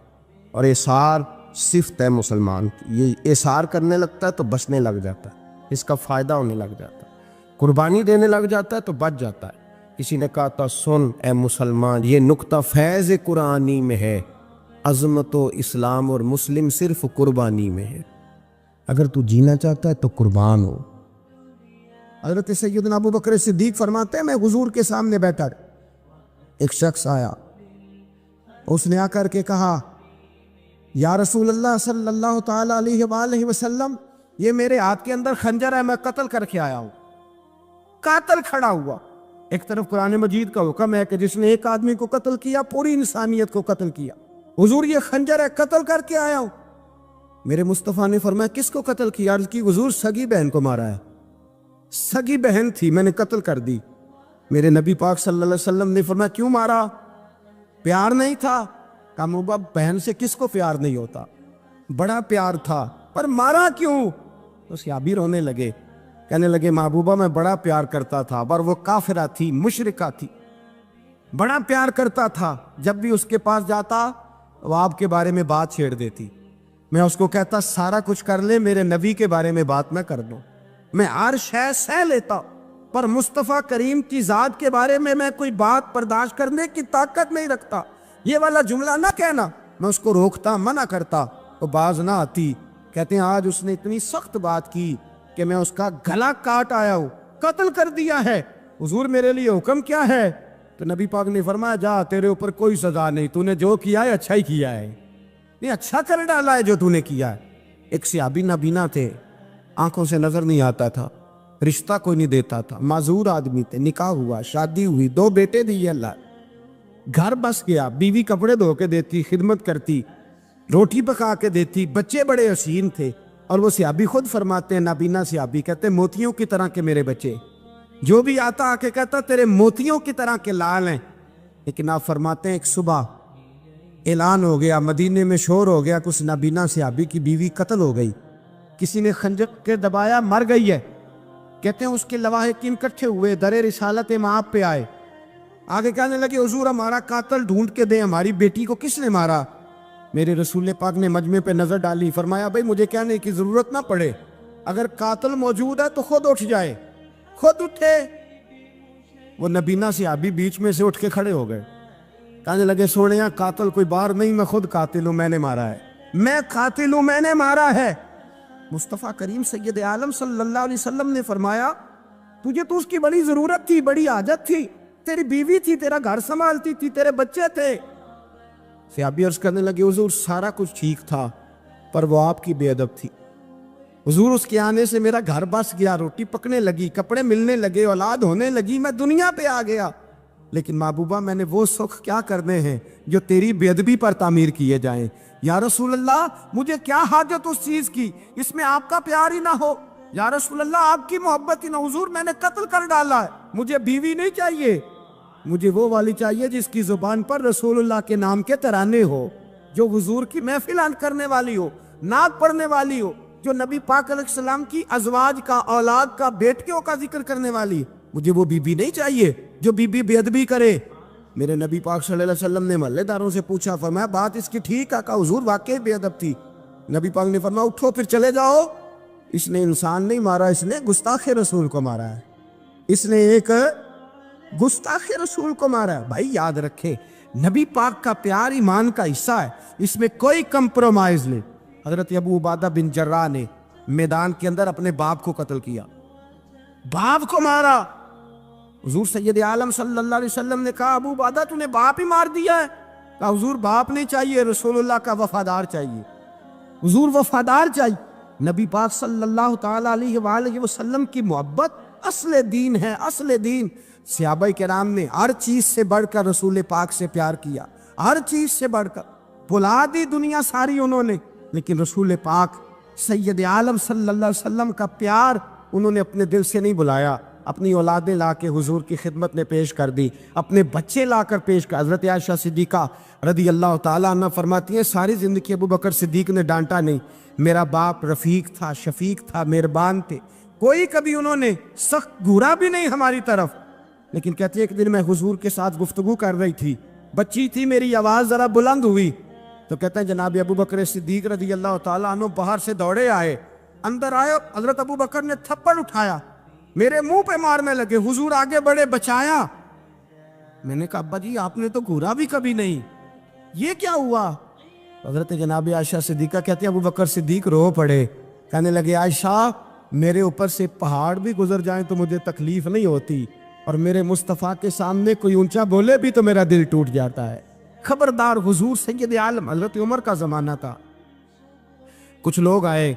اور احصار صفت ہے مسلمان کی، یہ احصار کرنے لگتا ہے تو بچنے لگ جاتا ہے، اس کا فائدہ ہونے لگ جاتا ہے. قربانی دینے لگ جاتا ہے تو بچ جاتا ہے. کسی نے کہا تھا سن اے مسلمان، یہ نقطہ فیض قرآنی میں ہے، عظمت و اسلام اور مسلم صرف قربانی میں ہے. اگر تو جینا چاہتا ہے تو قربان ہو. حضرت سیدنا ابو بکر صدیق فرماتے ہیں میں حضور کے سامنے بیٹھا، ایک شخص آیا، اس نے آ کر کے کہا یا رسول اللہ صلی اللہ تعالی علیہ وآلہ وسلم، یہ میرے ہاتھ کے اندر خنجر ہے، میں قتل کر کے آیا ہوں. قاتل کھڑا ہوا. ایک طرف قرآن مجید کا حکم ہے کہ جس نے ایک آدمی کو قتل کیا پوری انسانیت کو قتل کیا. حضور یہ خنجر ہے، قتل کر کے آیا ہوں. میرے مصطفیٰ نے فرمایا کس کو قتل کیا؟ عرض کی حضور سگی بہن کو مارا ہے. سگی بہن تھی، میں نے قتل کر دی. میرے نبی پاک صلی اللہ علیہ وسلم نے فرمایا کیوں مارا؟ پیار نہیں تھا؟ کہا محبوبہ بہن سے کس کو پیار نہیں ہوتا، بڑا پیار تھا، پر مارا کیوں؟ تو صحابی رونے لگے، کہنے لگے محبوبہ میں بڑا پیار کرتا تھا، پر وہ کافرہ تھی، مشرکہ تھی، بڑا پیار کرتا تھا. جب بھی اس کے پاس جاتا وہ آپ کے بارے میں بات چھیڑ دیتی. میں اس کو کہتا سارا کچھ کر لے، میرے نبی کے بارے میں بات نہ کر دو. میں ہر شے سہ لیتا، پر مصطفیٰ کریم کی ذات کے بارے میں کوئی بات برداشت کرنے کی طاقت نہیں رکھتا. یہ والا جملہ نہ کہنا. میں اس کو روکتا، منع کرتا، وہ باز نہ آتی. کہتے ہیں آج اس نے اتنی سخت بات کی کہ میں اس کا گلا کاٹ آیا ہوں، قتل کر دیا ہے. حضور میرے لیے حکم کیا ہے؟ تو نبی پاک نے فرمایا جا، تیرے اوپر کوئی سزا نہیں، تو نے جو کیا ہے اچھا ہی کیا ہے، یہ اچھا کر ڈالا ہے جو تو نے کیا ہے. ایک صحابی نابینا تھے، آنکھوں سے نظر نہیں آتا تھا، رشتہ کوئی نہیں دیتا تھا، معذور آدمی تھے. نکاح ہوا، شادی ہوئی، 2 بیٹے دیے اللہ، گھر بس گیا، بیوی کپڑے دھو کے دیتی، خدمت کرتی، روٹی پکا کے دیتی، بچے بڑے حسین تھے. اور وہ صحابی خود فرماتے ہیں، نابینا صحابی کہتے ہیں موتیوں کی طرح کے میرے بچے، جو بھی آتا آ کے کہتا تیرے موتیوں کی طرح کے لال ہیں. لیکن آپ فرماتے ہیں ایک صبح اعلان ہو گیا، مدینے میں شور ہو گیا، کچھ نابینا صحابی کی بیوی قتل ہو گئی، کسی نے خنجر کے دبایا، مر گئی ہے. کہتے ہیں اس کے لواحقین اکٹھے ہوئے، در رسالت مآب پہ آئے، آگے کہنے لگے حضور ہمارا قاتل ڈھونڈ کے دیں، ہماری بیٹی کو کس نے مارا؟ میرے رسول پاک نے مجمع پہ نظر ڈالی، فرمایا بھائی مجھے کہنے کی ضرورت نہ پڑے، اگر قاتل موجود ہے تو خود اٹھ جائے۔ خود اٹھے۔ وہ نبینا صحابی بیچ میں سے اٹھ کے کھڑے ہو گئے، کہنے لگے سونیا قاتل کوئی باہر نہیں، میں خود قاتل ہوں، میں نے مارا ہے، میں قاتل ہوں، میں نے مارا ہے۔ مصطفیٰ کریم سید عالم صلی اللہ علیہ وسلم نے فرمایا تجھے تو اس کی بڑی ضرورت تھی، بڑی حاجت تھی، تیری بیوی تھی، تیرا گھر سنبھالتی تھی، تیرے بچے تھے۔ صحابی عرض کرنے لگے حضور سارا کچھ ٹھیک تھا پر وہ آپ کی بے ادب تھی حضور، اس کے آنے سے میرا گھر بس گیا، روٹی پکنے لگی، کپڑے ملنے لگے، اولاد ہونے لگی، میں دنیا پہ آ گیا، لیکن محبوبہ میں نے وہ سکھ کیا کرنے ہیں جو تیری بے ادبی پر تعمیر کیے جائیں۔ یا رسول اللہ مجھے کیا حاجت اس چیز کی، اس میں آپ کا پیار ہی نہ ہو، یا رسول اللہ آپ کی محبت ہی نہ، حضور میں نے قتل کر ڈالا ہے، مجھے بیوی نہیں چاہیے، مجھے وہ والی چاہیے جس کی زبان پر رسول اللہ کے نام کے ترانے ہو، جو حضور کی محفل کرنے والی ہو، نعت پڑھنے والی ہو، جو نبی پاک علیہ السلام کی ازواج کا، اولاد کا، بیٹیوں کا ذکر کرنے والی۔ مجھے وہ بی بی نہیں چاہیے جو بی بی بے ادبی کرے۔ میرے نبی پاک صلی اللہ علیہ وسلم نے محلے داروں سے پوچھا، فرمایا بات اس کی ٹھیک ہے؟ کہا حضور واقعی بے ادب تھی۔ نبی پاک نے فرمایا اٹھو پھر چلے جاؤ، اس نے انسان نہیں مارا، اس نے گستاخ رسول کو مارا ہے، اس نے ایک گستاخ رسول کو مارا ہے۔ بھائی یاد رکھے نبی پاک کا پیار ایمان کا حصہ ہے، اس میں کوئی کمپرومائز نہیں۔ حضرت ابو عبادہ بن جراح نے میدان کے اندر اپنے باپ کو قتل کیا، باپ کو مارا۔ حضور سید عالم صلی اللہ علیہ وسلم نے کہا ابو عبادہ تو نے باپ ہی مار دیا ہے؟ کہا حضور باپ نہیں چاہیے، رسول اللہ کا وفادار چاہیے، حضور وفادار چاہیے۔ نبی پاک صلی اللہ تعالی علیہ وآلہ وسلم کی محبت اصل دین ہے، اصل دین۔ صحابہ کرام نے ہر چیز سے بڑھ کر رسول پاک سے پیار کیا، ہر چیز سے بڑھ کر، بھلا دی دنیا ساری انہوں نے، لیکن رسول پاک سید عالم صلی اللہ علیہ وسلم کا پیار انہوں نے اپنے دل سے نہیں بلایا، اپنی اولادیں لا کے حضور کی خدمت میں پیش کر دی، اپنے بچے لا کر پیش کر۔ حضرت عائشہ صدیقہ رضی اللہ تعالیٰ عنہ فرماتی ہیں ساری زندگی ابو بکر صدیق نے ڈانٹا نہیں، میرا باپ رفیق تھا، شفیق تھا، مہربان تھے، کوئی کبھی انہوں نے سخت گھورا بھی نہیں ہماری طرف۔ لیکن کہتے ہیں ایک دن میں حضور کے ساتھ گفتگو کر رہی تھی، بچی تھی، میری آواز ذرا بلند ہوئی تو کہتے ہیں جناب ابو بکر صدیق رضی اللہ تعالیٰ عنہ باہر سے دوڑے آئے، اندر آئے، حضرت ابو بکر نے تھپڑ اٹھایا، میرے منہ پہ مارنے لگے، حضور آگے بڑھے، بچایا۔ میں نے کہا ابا جی آپ نے تو گھورا بھی کبھی نہیں، یہ کیا ہوا؟ حضرت جناب عائشہ صدیقہ کہتے ہیں ابو بکر صدیق رو پڑے، کہنے لگے عائشہ میرے اوپر سے پہاڑ بھی گزر جائیں تو مجھے تکلیف نہیں ہوتی، اور میرے مصطفیٰ کے سامنے کوئی اونچا بولے بھی تو میرا دل ٹوٹ جاتا ہے۔ خبردار، حضور سید عالم، حضرت عمر کا زمانہ تھا، کچھ لوگ آئے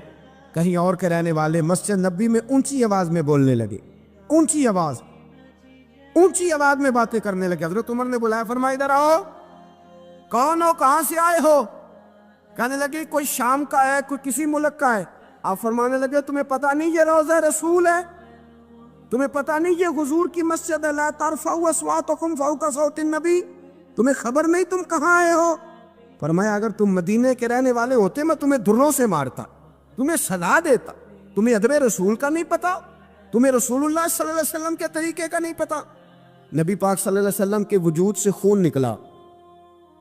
کہیں اور کے رہنے والے، مسجد نبی میں اونچی آواز میں بولنے لگے، اونچی آواز میں باتیں کرنے لگے۔ حضرت عمر نے بلایا، فرمایا ادھر آؤ، کون ہو، کہاں سے آئے ہو؟ کہنے لگے کوئی شام کا ہے، کوئی کسی ملک کا ہے۔ آپ فرمانے لگے تمہیں پتہ نہیں یہ روضہ رسول ہے؟ تمہیں پتہ نہیں یہ حضور کی مسجد ہے؟ لا ترفعوا اصواتکم فوق صوت النبی، تمہیں خبر نہیں تم کہاں آئے ہو؟ فرمایا اگر تم مدینے کے رہنے والے ہوتے میں تمہیں دھروں سے مارتا، تمہیں سزا دیتا۔ تمہیں ادب رسول کا نہیں پتا، تمہیں رسول اللہ صلی اللہ علیہ وسلم کے طریقے کا نہیں پتا۔ نبی پاک صلی اللہ علیہ وسلم کے وجود سے خون نکلا،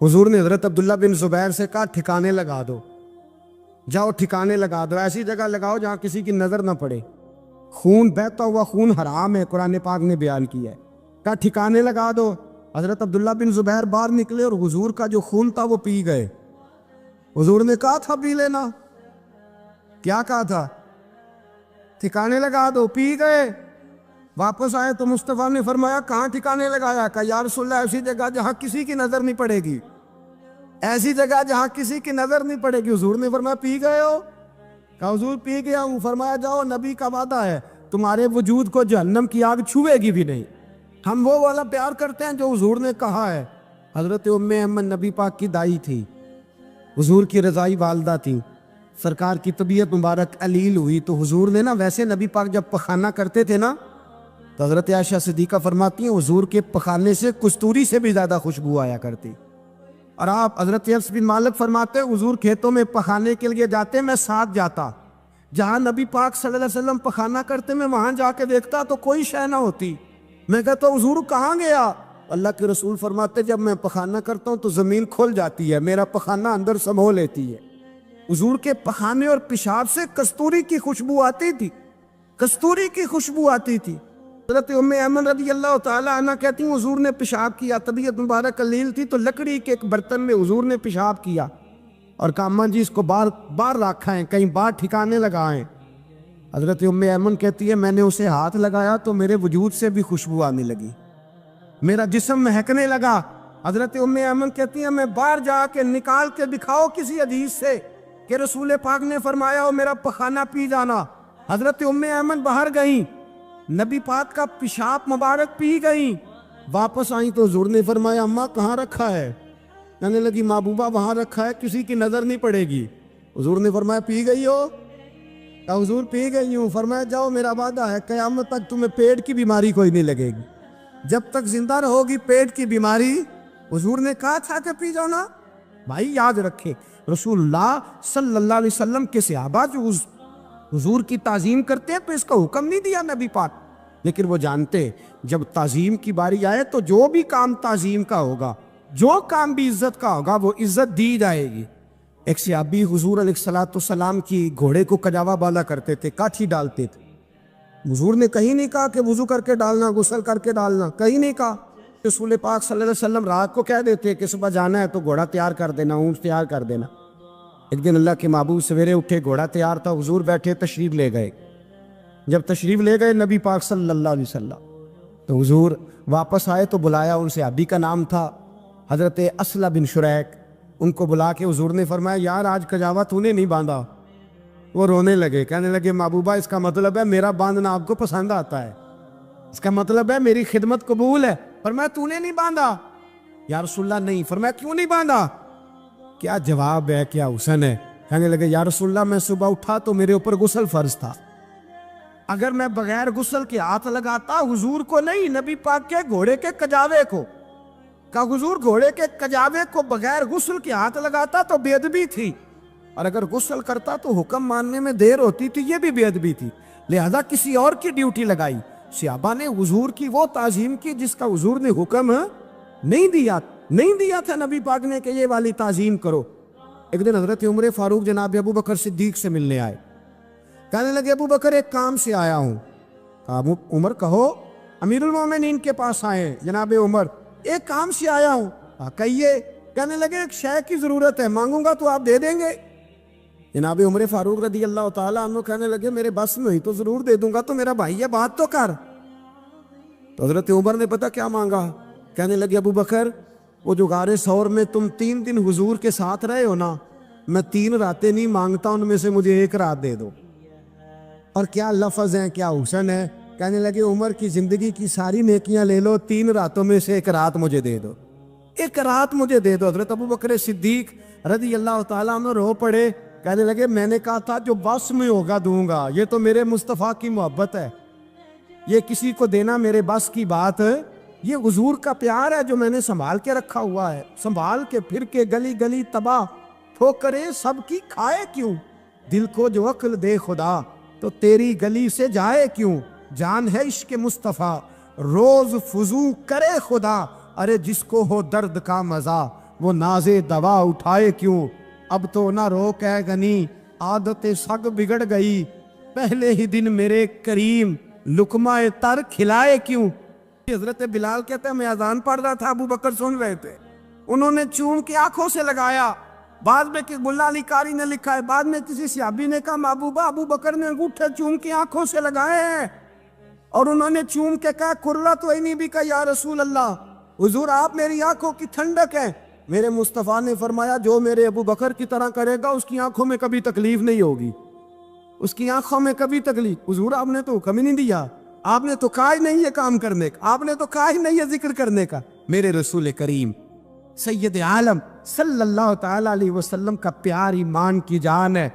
حضور نے حضرت عبداللہ بن زبیر سے کہا ٹھکانے لگا دو، جاؤ ٹھکانے لگا دو، ایسی جگہ لگاؤ جہاں کسی کی نظر نہ پڑے، خون بہتا ہوا خون حرام ہے، قرآن پاک نے بیان کیا ہے، کہا ٹھکانے لگا دو۔ حضرت عبداللہ بن زبیر باہر نکلے اور حضور کا جو خون تھا وہ پی گئے۔ حضور نے کہا تھا پی لینا، کیا کہا تھا؟ ٹھکانے لگا دو، پی گئے۔ واپس آئے تو مصطفیٰ نے فرمایا کہاں ٹھکانے لگایا؟ کہا یا رسول اللہ ایسی جگہ جہاں کسی کی نظر نہیں پڑے گی، ایسی جگہ جہاں کسی کی نظر نہیں پڑے گی۔ حضور نے فرمایا پی گئے ہو؟ کہا حضور پی گیا ہوں۔ فرمایا جاؤ، نبی کا وعدہ ہے تمہارے وجود کو جہنم کی آگ چھوئے گی بھی نہیں۔ ہم وہ والا پیار کرتے ہیں جو حضور نے کہا ہے۔ حضرت ام احمد نبی پاک کی دائی تھی، حضور کی رضائی والدہ تھی، سرکار کی طبیعت مبارک علیل ہوئی تو حضور نے نا، ویسے نبی پاک جب پخانہ کرتے تھے نا تو حضرت عائشہ صدیقہ فرماتی ہیں حضور کے پخانے سے کستوری سے بھی زیادہ خوشبو آیا کرتی۔ اور آپ حضرت انس بن مالک فرماتے ہیں حضور کھیتوں میں پخانے کے لیے جاتے، میں ساتھ جاتا، جہاں نبی پاک صلی اللہ علیہ وسلم پخانہ کرتے میں وہاں جا کے دیکھتا تو کوئی شے نہ ہوتی۔ میں کہتا حضور کہاں گیا؟ اللہ کے رسول فرماتے جب میں پخانہ کرتا ہوں تو زمین کھل جاتی ہے، میرا پخانہ اندر سمو لیتی ہے۔ حضور کے پخانے اور پیشاب سے کستوری کی خوشبو آتی تھی، کستوری کی خوشبو آتی تھی۔ حضرت ام ایمن رضی اللہ تعالی عنہ کہتی ہیں حضور نے پیشاب کیا، طبیعت مبارک قلیل تھی تو لکڑی کے ایک برتن میں حضور نے پیشاب کیا اور کہا اماں جی اس کو باہر رکھا ہے، کہیں باہر ٹھکانے لگائیں۔ حضرت ام ایمن کہتی ہے میں نے اسے ہاتھ لگایا تو میرے وجود سے بھی خوشبو آنے لگی، میرا جسم مہکنے لگا۔ حضرت ام ایمن کہتی ہے میں باہر جا کے نکال کے دکھاؤ کسی حدیث سے کہ رسول پاک نے فرمایا ہو میرا پخانہ پی جانا۔ حضرت ام ایمن باہر گئیں، نبی پاک کا پیشاب مبارک پی گئیں، واپس آئیں تو حضور نے فرمایا اماں کہاں رکھا ہے؟ کہنے لگی محبوبہ وہاں رکھا ہے، کسی کی نظر نہیں پڑے گی۔ حضور نے فرمایا پی گئی ہو؟ کہا حضور پی گئی ہوں۔ فرمایا جاؤ میرا وعدہ ہے قیامت تک تمہیں پیٹ کی بیماری کوئی نہیں لگے گی، جب تک زندہ رہو گی پیٹ کی بیماری۔ حضور نے کہا تھا کہ پی جاؤ نا۔ بھائی یاد رکھیں رسول اللہ صلی اللہ علیہ وسلم کے صحابہ جو حضور کی تعظیم کرتے ہیں تو اس کا حکم نہیں دیا نبی پاک، لیکن وہ جانتے جب تعظیم کی باری آئے تو جو بھی کام تعظیم کا ہوگا، جو کام بھی عزت کا ہوگا وہ عزت دی جائے گی۔ ایک صحابی حضور علیہ السلام کی گھوڑے کو کجاوا بالا کرتے تھے، کاٹھی ڈالتے تھے۔ حضور نے کہیں نہیں کہا کہ وضو کر کے ڈالنا، غسل کر کے ڈالنا، کہیں نہیں کہا۔ رسول پاک صلی اللہ علیہ وسلم رات کو کہہ دیتے کہ صبح جانا ہے تو گھوڑا تیار کر دینا، اونٹ تیار کر دینا۔ ایک دن اللہ کے محبوب سویرے اٹھے، گھوڑا تیار تھا، حضور بیٹھے تشریف لے گئے۔ جب تشریف لے گئے نبی پاک صلی اللہ علیہ وسلم تو حضور واپس آئے تو بلایا، ان سے صحابی کا نام تھا حضرت اسلم بن شریک، ان کو بلا کے حضور نے فرمایا یار آج کجاوا تو نے نہیں باندھا۔ وہ رونے لگے، کہنے لگے محبوبہ اس کا مطلب ہے میرا باندھنا آپ کو پسند آتا ہے، اس کا مطلب ہے میری خدمت قبول ہے۔ فرمایا تو نے نہیں باندھا؟ یا رسول اللہ نہیں۔ فرمایا کیوں نہیں باندھا؟ کیا جواب ہے، کیا حسن ہے۔ کہنے لگے یا رسول اللہ میں صبح اٹھا تو میرے اوپر غسل فرض تھا، اگر میں بغیر غسل کے ہاتھ لگاتا حضور کو نہیں نبی پاک کے گھوڑے کے کجاوے کو، کہا حضور گھوڑے کے کجاوے کو بغیر غسل کے ہاتھ لگاتا تو بے ادبی تھی، اور اگر غسل کرتا تو حکم ماننے میں دیر ہوتی تھی، یہ بھی بے ادبی تھی، لہذا کسی اور کی ڈیوٹی لگائی۔ صحابہ نے حضور کی وہ تعظیم کی جس کا حضور نے حکم نہیں دیا تھا نبی پاک نے کہ یہ والی تعظیم کرو۔ ایک دن حضرت عمر فاروق جناب ابو بکر صدیق سے ملنے آئے، کہنے لگے ابو بکر ایک کام سے آیا ہوں۔ کہا عمر کہو۔ امیر المومنین کے پاس آئے جناب عمر، ایک کام سے آیا ہوں۔ کہیے۔ کہنے لگے ایک شے کی ضرورت ہے، مانگوں گا تو آپ دے دیں گے؟ جناب عمر فاروق رضی اللہ تعالیٰ عنہ کہنے لگے میرے بس میں ہوئی تو ضرور دے دوں گا، تو میرا بھائی ہے بات تو کر۔ تو حضرت عمر نے پتہ کیا مانگا؟ کہنے لگے ابو بکر وہ جو غار ثور میں تم 3 دن حضور کے ساتھ رہے ہو نا، میں 3 راتیں نہیں مانگتا، ان میں سے مجھے 1 رات دے دو۔ اور کیا لفظ ہیں، کیا حسن ہے۔ کہنے لگے عمر کی زندگی کی ساری نیکیاں لے لو، 3 راتوں میں سے 1 رات مجھے دے دو، 1 رات مجھے دے دو۔ حضرت ابو بکر صدیق رضی اللہ تعالیٰ عنہ رو پڑے، کہنے لگے میں نے کہا تھا جو بس میں ہوگا دوں گا، یہ تو میرے مصطفیٰ کی محبت ہے، یہ کسی کو دینا میرے بس کی بات ہے، یہ حضور کا پیار ہے جو میں نے سنبھال کے رکھا ہوا ہے، سنبھال کے پھر کے گلی گلی تباہ ٹھوکریں سب کی کھائے کیوں، دل کو جو عقل دے خدا تو تیری گلی سے جائے کیوں، جان ہے عشق مصطفیٰ روز فضو کرے خدا، ارے جس کو ہو درد کا مزہ وہ ناز دوا اٹھائے کیوں، اب تو نہ روک ہے غنی عادت سگ بگڑ گئی، پہلے ہی دن میرے کریم لقمہ تر کھلائے کیوں۔ حضرت بلال کہتے ہیں میں اذان پڑھ رہا تھا، ابو بکر سن رہے تھے، انہوں نے چوم کے آنکھوں سے لگایا، بعد میں کہ ملا علی قاری نے لکھا ہے، بعد میں کسی صحابی نے کہا محبوبہ ابو بکر نے انگوٹھے چوم کے آنکھوں سے لگائے ہیں، اور انہوں نے چوم کے کہا قرۃ عینی بھی کہا یا رسول اللہ، حضور آپ میری آنکھوں کی ٹھنڈک ہیں۔ میرے مصطفیٰ نے فرمایا جو میرے ابو بکر کی طرح کرے گا اس کی آنکھوں میں کبھی تکلیف نہیں ہوگی، اس کی آنکھوں میں کبھی تکلیف۔ حضور آپ نے تو حکم ہی نہیں دیا، آپ نے تو کہا ہی نہیں یہ کام کرنے کا، آپ نے تو کہا ہی نہیں یہ ذکر کرنے کا۔ میرے رسول کریم سید عالم صلی اللہ تعالی علیہ وسلم کا پیار ایمان کی جان ہے۔